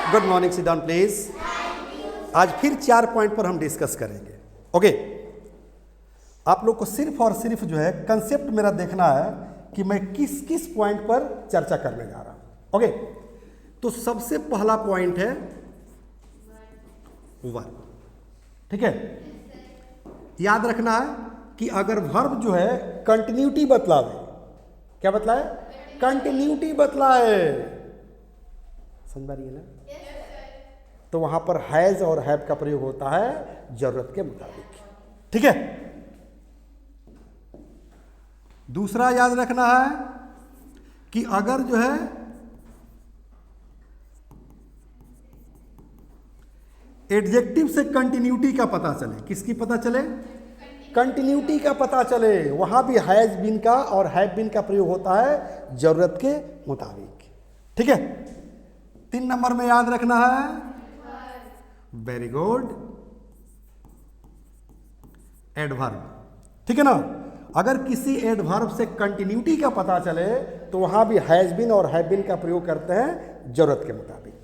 Good morning, sit down please. आज फिर 4 point पर हम डिस्कस करेंगे। ओके, आप लोग को सिर्फ और सिर्फ जो है कंसेप्ट मेरा देखना है कि मैं किस किस पॉइंट पर चर्चा करने जा रहा हूं। ओके, तो सबसे पहला पॉइंट है वर्ब। ठीक है, याद रखना है कि अगर वर्ब जो है कंटिन्यूटी बतलावे, क्या बतलाए? कंटिन्यूटी बतलाए, समझ रही है ना? तो वहां पर हैज और हैव का प्रयोग होता है जरूरत के मुताबिक। ठीक है, दूसरा याद रखना है कि अगर जो है एडजेक्टिव से कंटिन्यूटी का पता चले, किसकी पता चले? कंटिन्यूटी का पता चले, वहां भी हैज बीन का और हैव बीन का प्रयोग होता है जरूरत के मुताबिक। ठीक है, 3 नंबर में याद रखना है, वेरी गुड, एडवर्ब। ठीक है ना? अगर किसी एडवर्ब से कंटिन्यूटी का पता चले तो वहां भी हैज बीन और हैव बीन का प्रयोग करते हैं जरूरत के मुताबिक।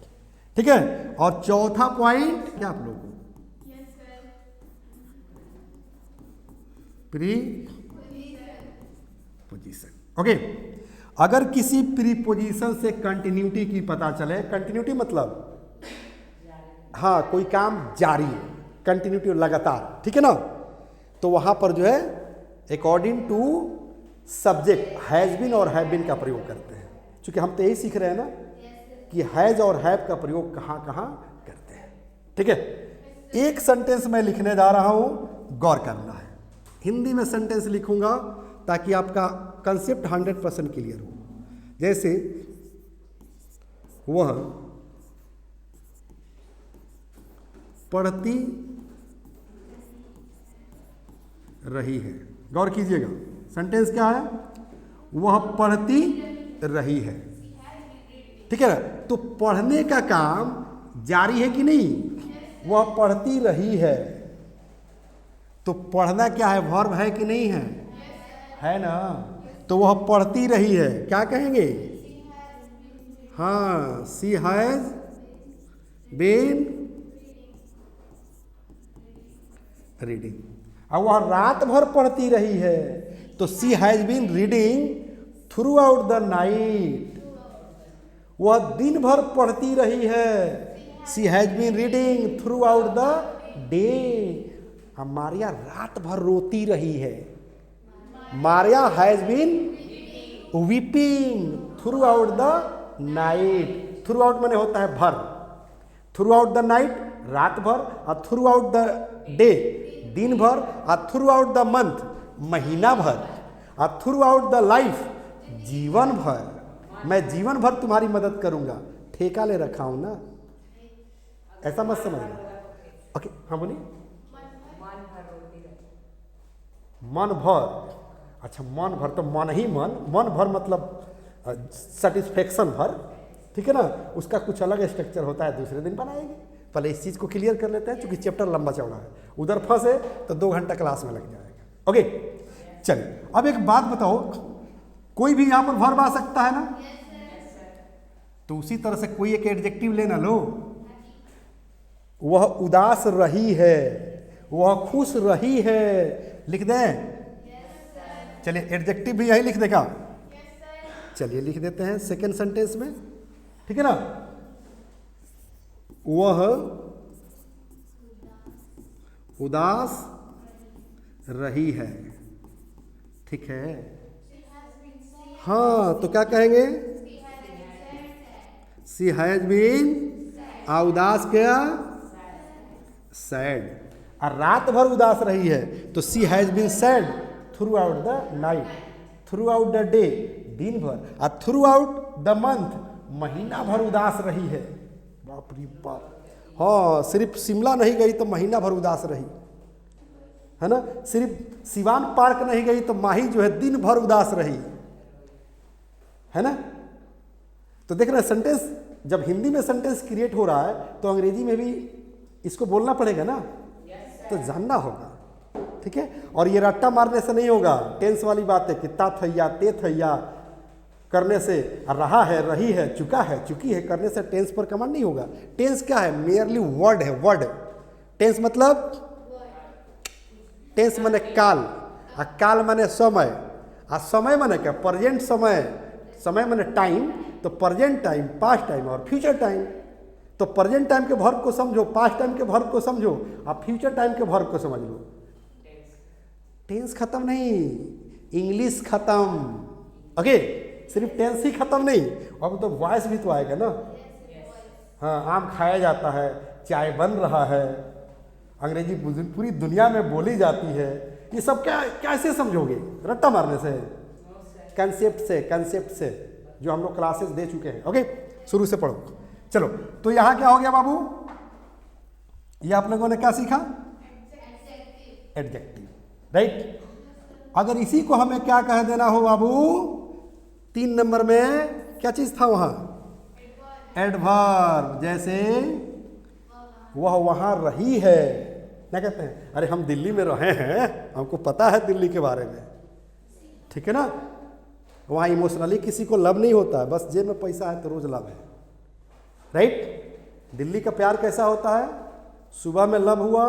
ठीक है, और चौथा पॉइंट क्या आप लोगों को? प्रीपोजिशन। ओके, अगर किसी प्रीपोजिशन से कंटिन्यूटी की पता चले, कंटिन्यूटी मतलब हाँ कोई काम जारी, कंटिन्यूटी लगातार, ठीक है ना? तो वहां पर जो है according to subject has been और हैव बीन का प्रयोग करते हैं। क्योंकि हम तो यही सीख रहे हैं ना कि हैज और हैव का प्रयोग कहां कहां करते हैं। ठीक है, एक सेंटेंस में लिखने जा रहा हूं, गौर करना है। हिंदी में सेंटेंस लिखूंगा ताकि आपका कंसेप्ट 100% क्लियर हो। जैसे वह पढ़ती रही है, गौर कीजिएगा, सेंटेंस क्या है? वह पढ़ती रही है। ठीक है, तो पढ़ने का काम जारी है कि नहीं? वह पढ़ती रही है, तो पढ़ना क्या है? वर्ब है कि नहीं है? है ना? तो वह पढ़ती रही है, क्या कहेंगे? हाँ, सी हैज बीन रीडिंग। अब वह रात भर पढ़ती रही है, तो she has been reading throughout the night. वह दिन भर पढ़ती रही है, she has been reading throughout the day. Maria रात भर रोती रही है, Maria has been weeping throughout the night. Throughout माने होता है भर, थ्रू आउट द नाइट रात भर, और थ्रू आउट द डे दिन भर, और थ्रू आउट द मंथ महीना भर, और थ्रू आउट द लाइफ जीवन भर। मैं जीवन भर तुम्हारी मदद करूंगा, ठेका ले रखा हूं ना, ऐसा मत समझना। ओके, हाँ बोलिए। मन भर, अच्छा मन भर तो मन ही मन, मन भर मतलब सेटिस्फेक्शन भर। ठीक है ना? उसका कुछ अलग स्ट्रक्चर होता है, दूसरे दिन बनाएंगे। पहले इस चीज को क्लियर कर लेते हैं, क्योंकि चैप्टर लंबा चौड़ा है, उधर फंसे तो 2 घंटा क्लास में लग जाएगा। ओके, चलिए अब एक बात बताओ, कोई भी यहां पर वर्ब आ सकता है ना? तो उसी तरह से कोई एक एडजेक्टिव लेना लो। वह उदास रही है, वह खुश रही है, लिख दें? चलिए एडजेक्टिव भी यही लिख देगा। चलिए लिख देते हैं सेकेंड सेंटेंस में। ठीक है ना? वह उदास रही है। ठीक है, हाँ तो क्या कहेंगे? सी हैज बीन, उदास क्या? सैड। और रात भर उदास रही है, तो she has been sad throughout the night, throughout the day दिन भर, और थ्रू आउट द मंथ महीना भर उदास रही है। बाप रे बाप, हाँ सिर्फ शिमला नहीं गई तो महीना भर उदास रही है ना? सिर्फ सिवान पार्क नहीं गई तो माही जो है दिन भर उदास रही है ना? तो देख रहे हैं, सेंटेंस जब हिंदी में सेंटेंस क्रिएट हो रहा है तो अंग्रेजी में भी इसको बोलना पड़ेगा ना, तो जानना होगा। ठीक है, और ये रट्टा मारने से नहीं होगा। टेंस वाली बात है कि ता थैया ते थैया करने से, रहा है, रही है, चुका है, चुकी है, करने से टेंस पर कमांड नहीं होगा। टेंस क्या है? मेयरली वर्ड है, वर्ड। टेंस मतलब, टेंस माने काल, आ काल माने समय, आ समय माने क्या? प्रेजेंट समय, समय माने टाइम, तो प्रेजेंट टाइम, पास्ट टाइम और फ्यूचर टाइम। तो प्रेजेंट टाइम के वर्ब को समझो, पास्ट टाइम के वर्ब को समझो, आप फ्यूचर टाइम के वर्ब को समझ लो। टेंस खत्म नहीं, इंग्लिश खत्म। ओके, सिर्फ टेंस ही खत्म नहीं, अब तो वॉइस भी तो आएगा ना। हाँ, आम खाया जाता है, चाय बन रहा है, अंग्रेजी पूरी दुनिया में बोली जाती है। ये सब क्या कैसे समझोगे? रट्टा मारने से, कंसेप्ट से जो हम लोग क्लासेस दे चुके हैं। ओके, शुरू से पढ़ो। चलो, तो यहाँ क्या हो गया बाबू? ये आप लोगों ने क्या सीखा? Adjective, right. अगर इसी को हमें क्या कह देना हो बाबू? 3 नंबर में क्या चीज था वहां? एडवर्ब। जैसे वह वहां रही है, क्या कहते हैं? अरे हम दिल्ली में रहे हैं, हमको पता है दिल्ली के बारे में, ठीक है ना। वहां इमोशनली किसी को लव नहीं होता है, बस जेब में पैसा है तो रोज लव है, राइट। दिल्ली का प्यार कैसा होता है? सुबह में लव हुआ,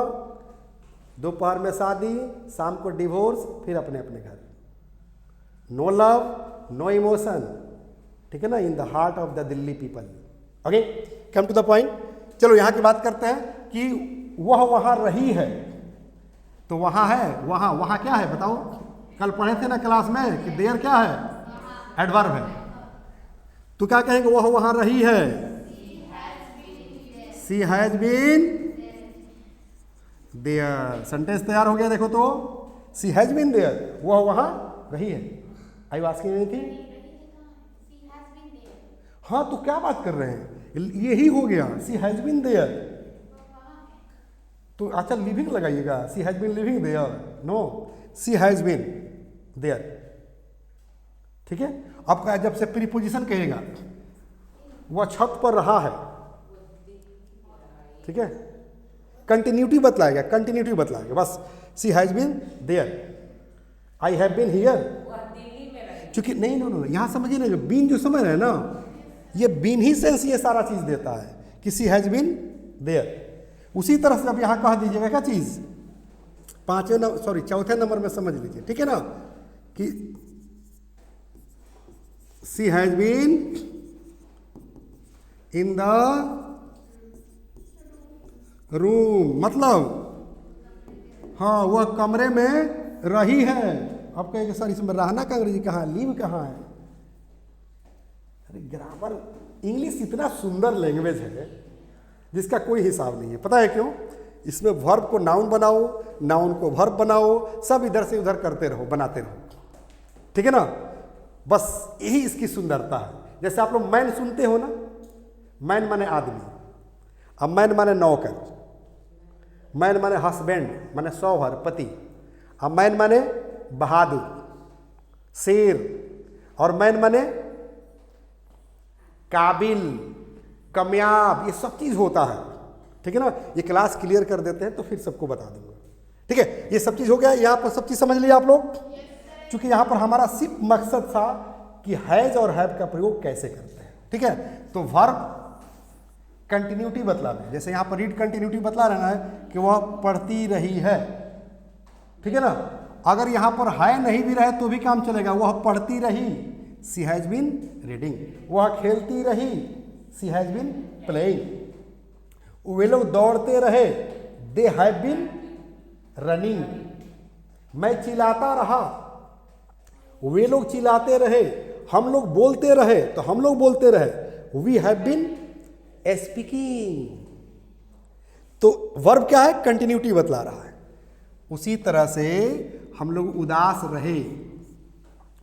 दोपहर में शादी, शाम को डिवोर्स, फिर अपने अपने घर। नो लव, नो इमोशन, ठीक है ना, in the heart of the Delhi people. Okay, come to the point. चलो यहाँ की बात करते हैं कि वह वहां रही है, तो वहां है, वहां, वहां क्या है बताओ? कल पढ़े थे ना क्लास में कि देयर क्या है? एडवर्ब है। तो क्या कहेंगे? वह वहां रही है, she has been there. Sentence तैयार हो गया, देखो तो, शी हैज बीन देयर, वह वहां रही है। I was asking anything? हाँ, तो क्या बात कर रहे हैं? यही हो गया, शी हैज बीन देयर। तो अच्छा लिविंग लगाइएगा, she has been living there. No, she has been there, ठीक है। अब जब से प्रीपोजिशन कहेगा, वह छत पर रहा है, ठीक है, कंटिन्यूटी बतलाएगा, कंटिन्यूटी बतलाएगा बस। She has been there, I have been here, क्योंकि नहीं, नो, यहाँ समझिए ना, जो बीन जो समझ रहे हैं ना, ये बीन ही सेंस ये सारा चीज देता है कि शी हैज बीन देयर। उसी तरह से अब यहाँ कह दीजिएगा क्या चीज? चौथे नंबर में समझ लीजिए, ठीक है ना, कि she has been in the room, मतलब हाँ, वह कमरे में रही है। अब कहेंगे सर इसमें रहना का अंग्रेजी कहाँ है, लीव कहाँ है? अरे ग्रामर, इंग्लिश इतना सुंदर लैंग्वेज है जिसका कोई हिसाब नहीं है। पता है क्यों? इसमें वर्ब को नाउन बनाओ, नाउन को वर्ब बनाओ, सब इधर से उधर करते रहो, बनाते रहो, ठीक है ना। बस यही इसकी सुंदरता है। जैसे आप लोग मैन सुनते हो ना, मैन माने आदमी, अब मैन माने नौकर, मैन माने हस्बैंड माने शौहर, पति, अब मैन माने बहादुर, शेर, और मैन माने काबिल, कामयाब, ये सब चीज होता है, ठीक है ना। ये क्लास क्लियर कर देते हैं तो फिर सबको बता दूंगा, ठीक है। ये सब चीज हो गया, यहाँ पर सब चीज समझ लिया आप लोग। क्योंकि यहाँ पर हमारा सिर्फ मकसद था कि हैज और हैव का प्रयोग कैसे करते हैं, ठीक है। तो वर्ब कंटिन्यूटी बतला रहे हैं, जैसे यहाँ पर रीड कंटिन्यूटी बतला रहा है कि वह पढ़ती रही है, ठीक है ना। अगर यहाँ पर है नहीं भी रहे तो भी काम चलेगा, वह पढ़ती रही, शी हैज बीन रीडिंग, वह खेलती रही, शी हैज बीन प्लेइंग, वे लोग दौड़ते रहे, दे हैव बीन रनिंग, मैं चिल्लाता रहा, वे लोग चिल्लाते रहे, हम लोग बोलते रहे तो हम लोग बोलते रहे, वी हैव बीन स्पीकिंग। तो वर्ब क्या है? कंटिन्यूटी बतला रहा है। उसी तरह से हम लोग उदास रहे,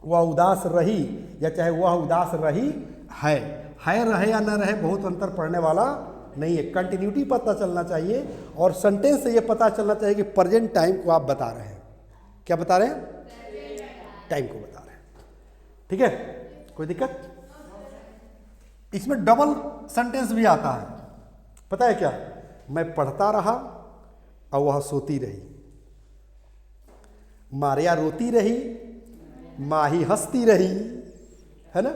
वह उदास रही, या चाहे वह उदास रही है रहे या न रहे, बहुत अंतर पड़ने वाला नहीं है। कंटिन्यूटी पता चलना चाहिए, और सेंटेंस से यह पता चलना चाहिए कि प्रेजेंट टाइम को आप बता रहे हैं। क्या बता रहे हैं? टाइम को बता रहे हैं, ठीक है। कोई दिक्कत? इसमें डबल सेंटेंस भी आता है, पता है क्या? मैं पढ़ता रहा और वह सोती रही, मारिया रोती रही, माही हंसती रही, है ना।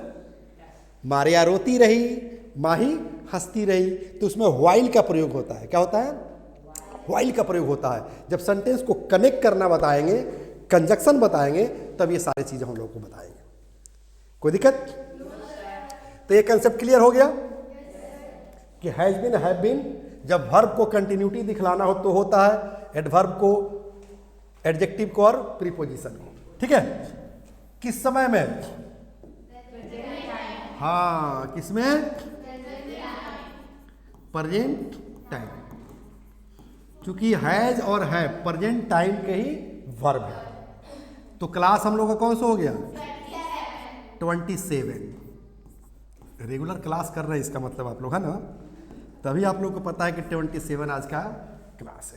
मारिया रोती रही, माही हंसती रही। तो उसमें व्हाइल का प्रयोग होता है। क्या होता है? व्हाइल का प्रयोग होता है। जब सेंटेंस को कनेक्ट करना बताएंगे, कंजक्शन बताएंगे, तब ये सारी चीजें हम लोग को बताएंगे। कोई दिक्कत? तो ये कंसेप्ट क्लियर हो गया कि हैज बीन, हैव बीन जब वर्ब को कंटिन्यूटी दिखलाना हो तो होता है, एडवर्ब को, एडजेक्टिव को और प्रीपोजिशन को। ठीक है? किस समय में? हाँ, किसमें? Present time. क्योंकि हैज और है प्रेजेंट टाइम के ही वर्ब है। तो क्लास हम लोग का कौन सा हो गया? 27। रेगुलर क्लास कर रहे हैं, इसका मतलब आप लोग, है ना? तभी आप लोग को पता है कि 27 आज का क्लास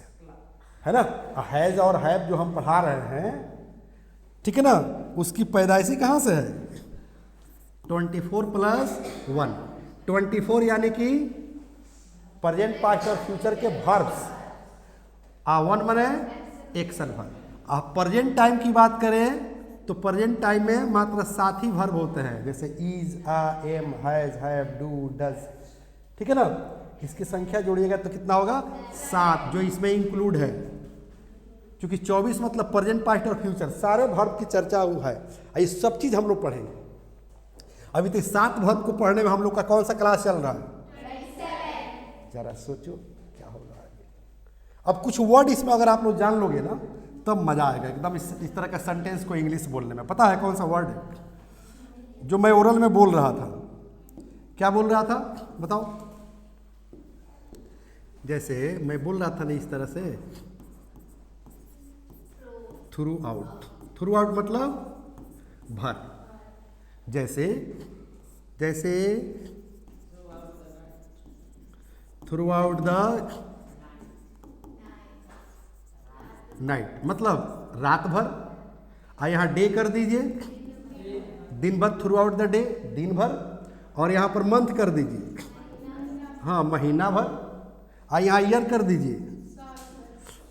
है ना? हैज और हैव जो हम पढ़ा रहे हैं, ठीक है ना, उसकी पैदाइशी कहाँ से है? 24 + 1। 24 यानी कि प्रेजेंट, पास्ट और फ्यूचर के वर्ब्स। 1 माने एक्शन वर्ब। आप प्रेजेंट टाइम की बात करें तो प्रेजेंट टाइम में मात्र 7 ही वर्ब होते हैं, जैसे is, am, has, have, do, does. ठीक है ना? इसकी संख्या जोड़िएगा तो कितना होगा? 7, जो इसमें इंक्लूड है। क्योंकि 24 मतलब प्रेजेंट, पास्ट और फ्यूचर, सारे वर्ब की चर्चा है। ये सब चीज हम लोग पढ़ेंगे। अभी तो 7 वर्ब को पढ़ने में हम लोग का कौन सा क्लास चल रहा है? जरा सोचो क्या होगा आगे। अब कुछ वर्ड इसमें अगर आप लोग जान लोगे ना, तब मजा आएगा एकदम इस तरह का सेंटेंस को इंग्लिश बोलने में। पता है कौन सा वर्ड है जो मैं ओरल में बोल रहा था? क्या बोल रहा था बताओ? जैसे मैं बोल रहा था ना इस तरह से, थ्रू आउट। थ्रू आउट मतलब भर। जैसे थ्रू आउट द नाइट मतलब रात भर। यहाँ डे कर दीजिए, दिन भर, थ्रू आउट द डे, दिन भर। और यहाँ पर मंथ कर दीजिए, हाँ, महीना भर। यहाँ ईयर कर दीजिए,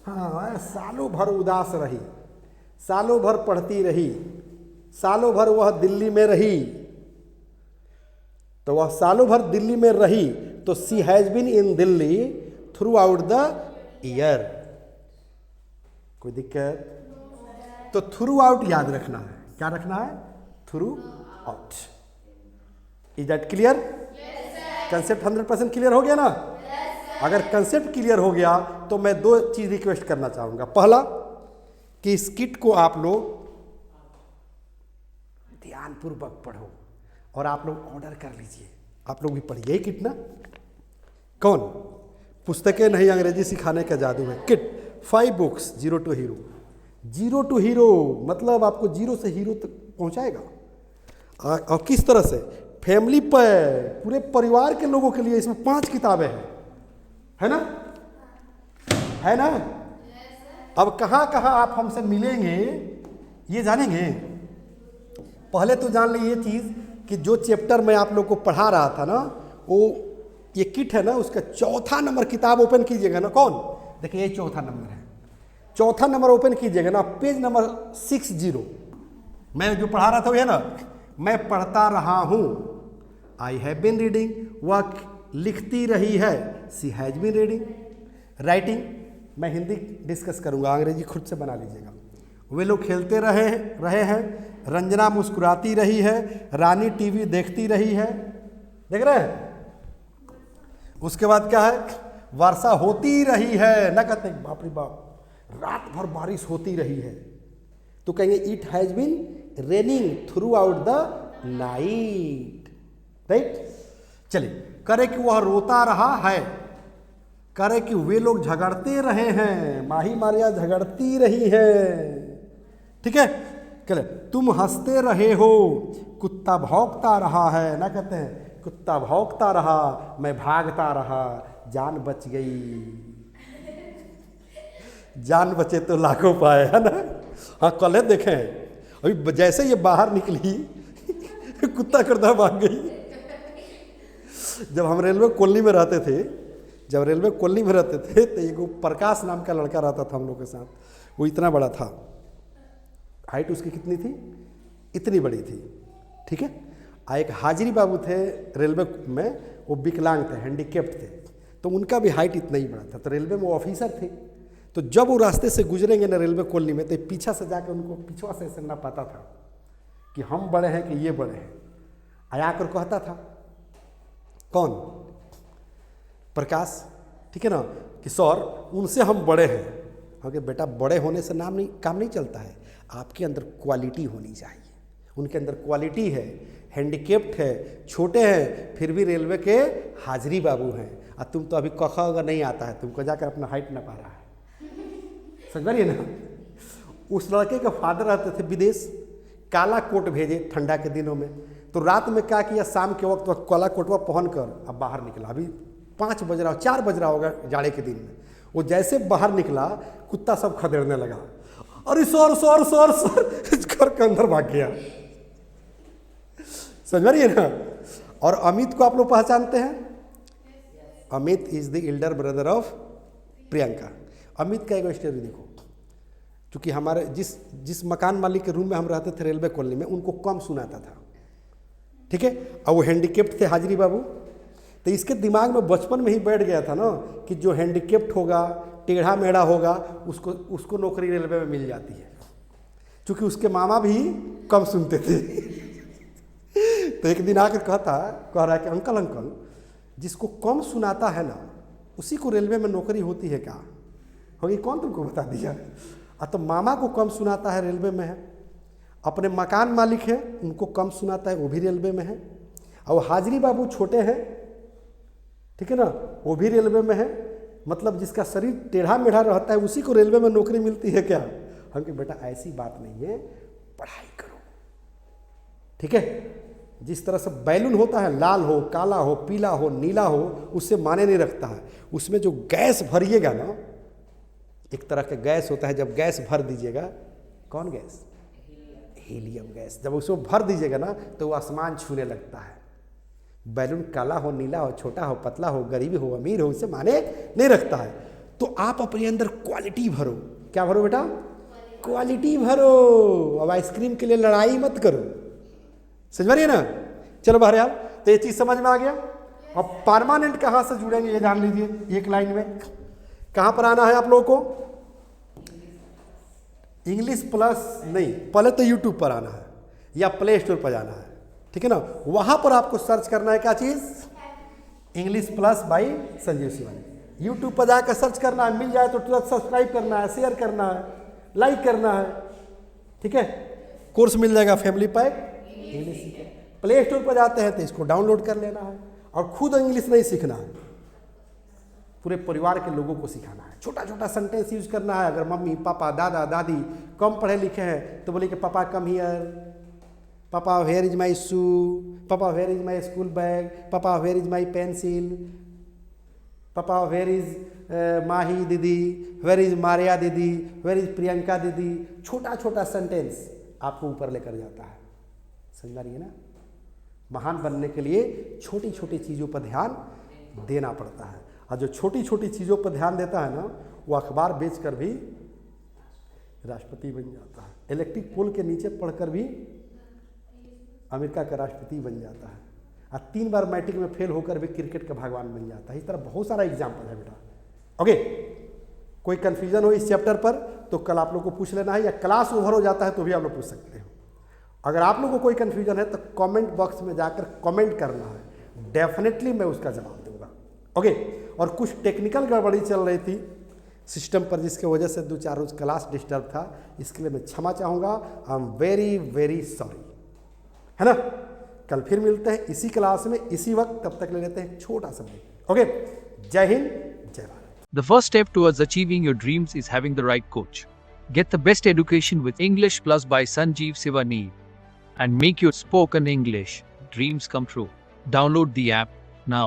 हाँ, सालों भर उदास रही, सालों भर पढ़ती रही, सालों भर वह दिल्ली में रही। तो वह सालों भर दिल्ली में रही, तो she has been in Delhi throughout the year. कोई दिक्कत? तो थ्रू आउट याद रखना है। क्या रखना है? Through out. Is that clear? Concept 100% clear हो गया ना? अगर कंसेप्ट क्लियर हो गया तो मैं 2 चीज रिक्वेस्ट करना चाहूंगा। पहला कि इस किट को आप लोग ध्यानपूर्वक पढ़ो और आप लोग ऑर्डर कर लीजिए। आप लोग भी पढ़िए। यही किट ना? कौन? पुस्तकें नहीं, अंग्रेजी सिखाने का जादू है kit. 5 books, 0 to hero. 0 to hero मतलब आपको 0 से हीरो तक पहुंचाएगा। और किस तरह से? फैमिली पर, पूरे परिवार के लोगों के लिए इसमें 5 किताबें हैं, है ना? है ना? अब कहाँ कहाँ आप हमसे मिलेंगे ये जानेंगे। पहले तो जान ली ये चीज़ कि जो चैप्टर मैं आप लोग को पढ़ा रहा था ना, वो ये किट है ना, उसका 4था नंबर किताब ओपन कीजिएगा ना। कौन? देखिए ये 4था नंबर है। 4था नंबर ओपन कीजिएगा ना, पेज नंबर 60। मैं जो पढ़ा रहा था वो है ना, मैं पढ़ता रहा हूँ, आई हैव बीन रीडिंग, वह लिखती रही है, she has been reading. Writing मैं हिंदी डिस्कस करूँगा, अंग्रेजी खुद से बना लीजिएगा। वे लोग खेलते रहे हैं, रंजना मुस्कुराती रही है, रानी टीवी देखती रही है। देख रहे हैं? उसके बाद क्या है? वर्षा होती रही है। ना कहते हैं बाप रे बाप रात भर बारिश होती रही है, तो कहेंगे it has been raining throughout the night. Right? चलिए, करे कि वह रोता रहा है, करे कि वे लोग झगड़ते रहे हैं, माही मारिया झगड़ती रही है। ठीक है? चले, तुम हंसते रहे हो, कुत्ता भौंकता रहा है। ना कहते हैं कुत्ता भौंकता रहा, मैं भागता रहा, जान बच गई। जान बचे तो लाखों पाए, है ना? हाँ, कल देखें अभी जैसे ये बाहर निकली कुत्ता करता भाग गई। जब हम रेलवे कॉलोनी में रहते थे, तो एक प्रकाश नाम का लड़का रहता था हम लोग के साथ। वो इतना बड़ा था, हाइट उसकी कितनी थी? इतनी बड़ी थी। ठीक है? एक हाजिरी बाबू थे रेलवे में, वो विकलांग थे, हैंडीकेप्ट थे, तो उनका भी हाइट इतना ही बड़ा था। तो रेलवे में वो ऑफिसर थे, तो जब वो रास्ते से गुजरेंगे ना रेलवे कॉलोनी में, तो पीछा से जाकर उनको पिछवा से ऐसे ना पता था कि हम बड़े हैं कि ये बड़े हैं। आया कर कहता था कौन, प्रकाश, ठीक है ना, कि सर उनसे हम बड़े हैं। क्योंकि बेटा बड़े होने से काम नहीं चलता है, आपके अंदर क्वालिटी होनी चाहिए। उनके अंदर क्वालिटी है, हैंडीकेप्ट है, छोटे हैं, फिर भी रेलवे के हाजिरी बाबू हैं। और तुम तो अभी कखा अगर नहीं आता है, तुमको जाकर अपना हाइट ना पा रहा है, समझ रही है ना। उस लड़के का फादर रहते थे विदेश, काला कोट भेजे ठंडा के दिनों में, तो रात में क्या किया, शाम के वक्त वह काला कोटवा पहन कर अब बाहर निकला। अभी 5 बज रहा, 4 बज रहा होगा जाड़े के दिन में। वो जैसे बाहर निकला, कुत्ता सब खदेड़ने लगा, अरे सर सर सर सर, घर के अंदर भाग गया। समझ रही है ना। और अमित को आप लोग पहचानते हैं, Amit is the Elder brother of Priyanka. Amit का एक स्टोरी देखो, क्योंकि हमारे जिस मकान मालिक के रूम में हम रहते थे रेलवे कॉलोनी में, उनको कम सुनाता था, ठीक है, और वो हैंडीकेप्ट थे हाजिरी बाबू। तो इसके दिमाग में बचपन में ही बैठ गया था ना कि जो हैंडीकेप्ट होगा, टेढ़ा मेढ़ा होगा, उसको नौकरी रेलवे में मिल जाती है, क्योंकि उसके मामा भी कम सुनते थे। तो एक दिन आकर कह रहा है कि अंकल अंकल, जिसको कम सुनाता है ना, उसी को रेलवे में नौकरी होती है क्या? होगी, कौन तुमको बता दिया? तो मामा को कम सुनाता है, रेलवे में है। अपने मकान मालिक हैं, उनको कम सुनाता है, वो भी रेलवे में है। और हाजिरी बाबू छोटे हैं, ठीक है ना, वो भी रेलवे में है। मतलब जिसका शरीर टेढ़ा मेढ़ा रहता है, उसी को रेलवे में नौकरी मिलती है क्या? हम कि बेटा ऐसी बात नहीं है, पढ़ाई करो, ठीक है। जिस तरह से बैलून होता है, लाल हो, काला हो, पीला हो, नीला हो, उससे माने नहीं रखता है। उसमें जो गैस भरिएगा ना, एक तरह का गैस होता है, जब गैस भर दीजिएगा, कौन गैस? Helium gas. जब उसको भर दीजिएगा ना, तो वो आसमान छूने लगता है। बैलून काला हो, नीला हो, छोटा हो, पतला हो, गरीब हो, अमीर हो, उससे माने नहीं रखता है। तो आप अपने अंदर क्वालिटी भरो। क्या भरो बेटा? क्वालिटी भरो। अब आइसक्रीम के लिए लड़ाई मत करो, समझ रही है ना। चलो बाहर यार, तो ये चीज समझ में आ गया। अब परमानेंट कहाँ से जुड़ेंगे ये जान लीजिए। एक लाइन में कहाँ पर आना है आप लोगों को? इंग्लिश प्लस नहीं, पहले तो यूट्यूब पर आना है या प्ले स्टोर पर जाना है, ठीक है ना। वहां पर आपको सर्च करना है क्या चीज? English plus by Sanjeev Shivani. YouTube पर जाकर सर्च करना है, मिल जाए तो तुरंत सब्सक्राइब करना है, शेयर करना है, लाइक करना है, ठीक है। कोर्स मिल जाएगा family pack English. Play store पर जाते हैं तो इसको डाउनलोड कर लेना है, और खुद इंग्लिश नहीं सीखना है, पूरे परिवार के लोगों को सिखाना है। छोटा छोटा सेंटेंस यूज करना है। अगर मम्मी पापा दादा दादी कम पढ़े लिखे हैं, तो बोले कि पापा कम हियर, पापा वेयर इज माई शू, पापा where is my school bag, पापा वेयर इज माई पेंसिल, पापा वेयर इज माही दीदी, वेयर इज मारिया दीदी, वेयर इज प्रियंका दीदी। छोटा छोटा सेंटेंस आपको ऊपर लेकर जाता है, समझ रही है ना। महान बनने के लिए छोटी छोटी चीज़ों पर ध्यान देना पड़ता है, और जो छोटी छोटी चीज़ों पर ध्यान देता है ना, वो अखबार बेचकर भी राष्ट्रपति बन जाता है। इलेक्ट्रिक पोल के नीचे पढ़कर भी अमेरिका का राष्ट्रपति बन जाता है, और 3 बार मैट्रिक में फेल होकर भी क्रिकेट का भगवान बन जाता है। इस तरह बहुत सारा एग्जाम्पल है बेटा। ओके, कोई कन्फ्यूजन हो इस चैप्टर पर तो कल आप लोग को पूछ लेना है, या क्लास ओवर हो जाता है तो भी आप लोग पूछ सकते हो। अगर आप लोग को कोई कन्फ्यूजन है तो कमेंट बॉक्स में जाकर कमेंट करना है, डेफिनेटली मैं उसका जवाब दूंगा। ओके, और कुछ टेक्निकल गड़बड़ी चल रही थी सिस्टम पर, जिसके वजह से 2-4 रोज क्लास डिस्टर्ब था, इसके लिए मैं क्षमा चाहूँगा। I am very very sorry, है ना। कल फिर मिलते हैं इसी क्लास में इसी वक्त, तब तक ले लेते हैं छोटा सा ब्रेक। ओके, जय हिंद, जय Bharat. The first step towards achieving your dreams is having the right coach. Get the best education with English Plus by Sanjeev Sivani and make your spoken English dreams come true. Download the app now.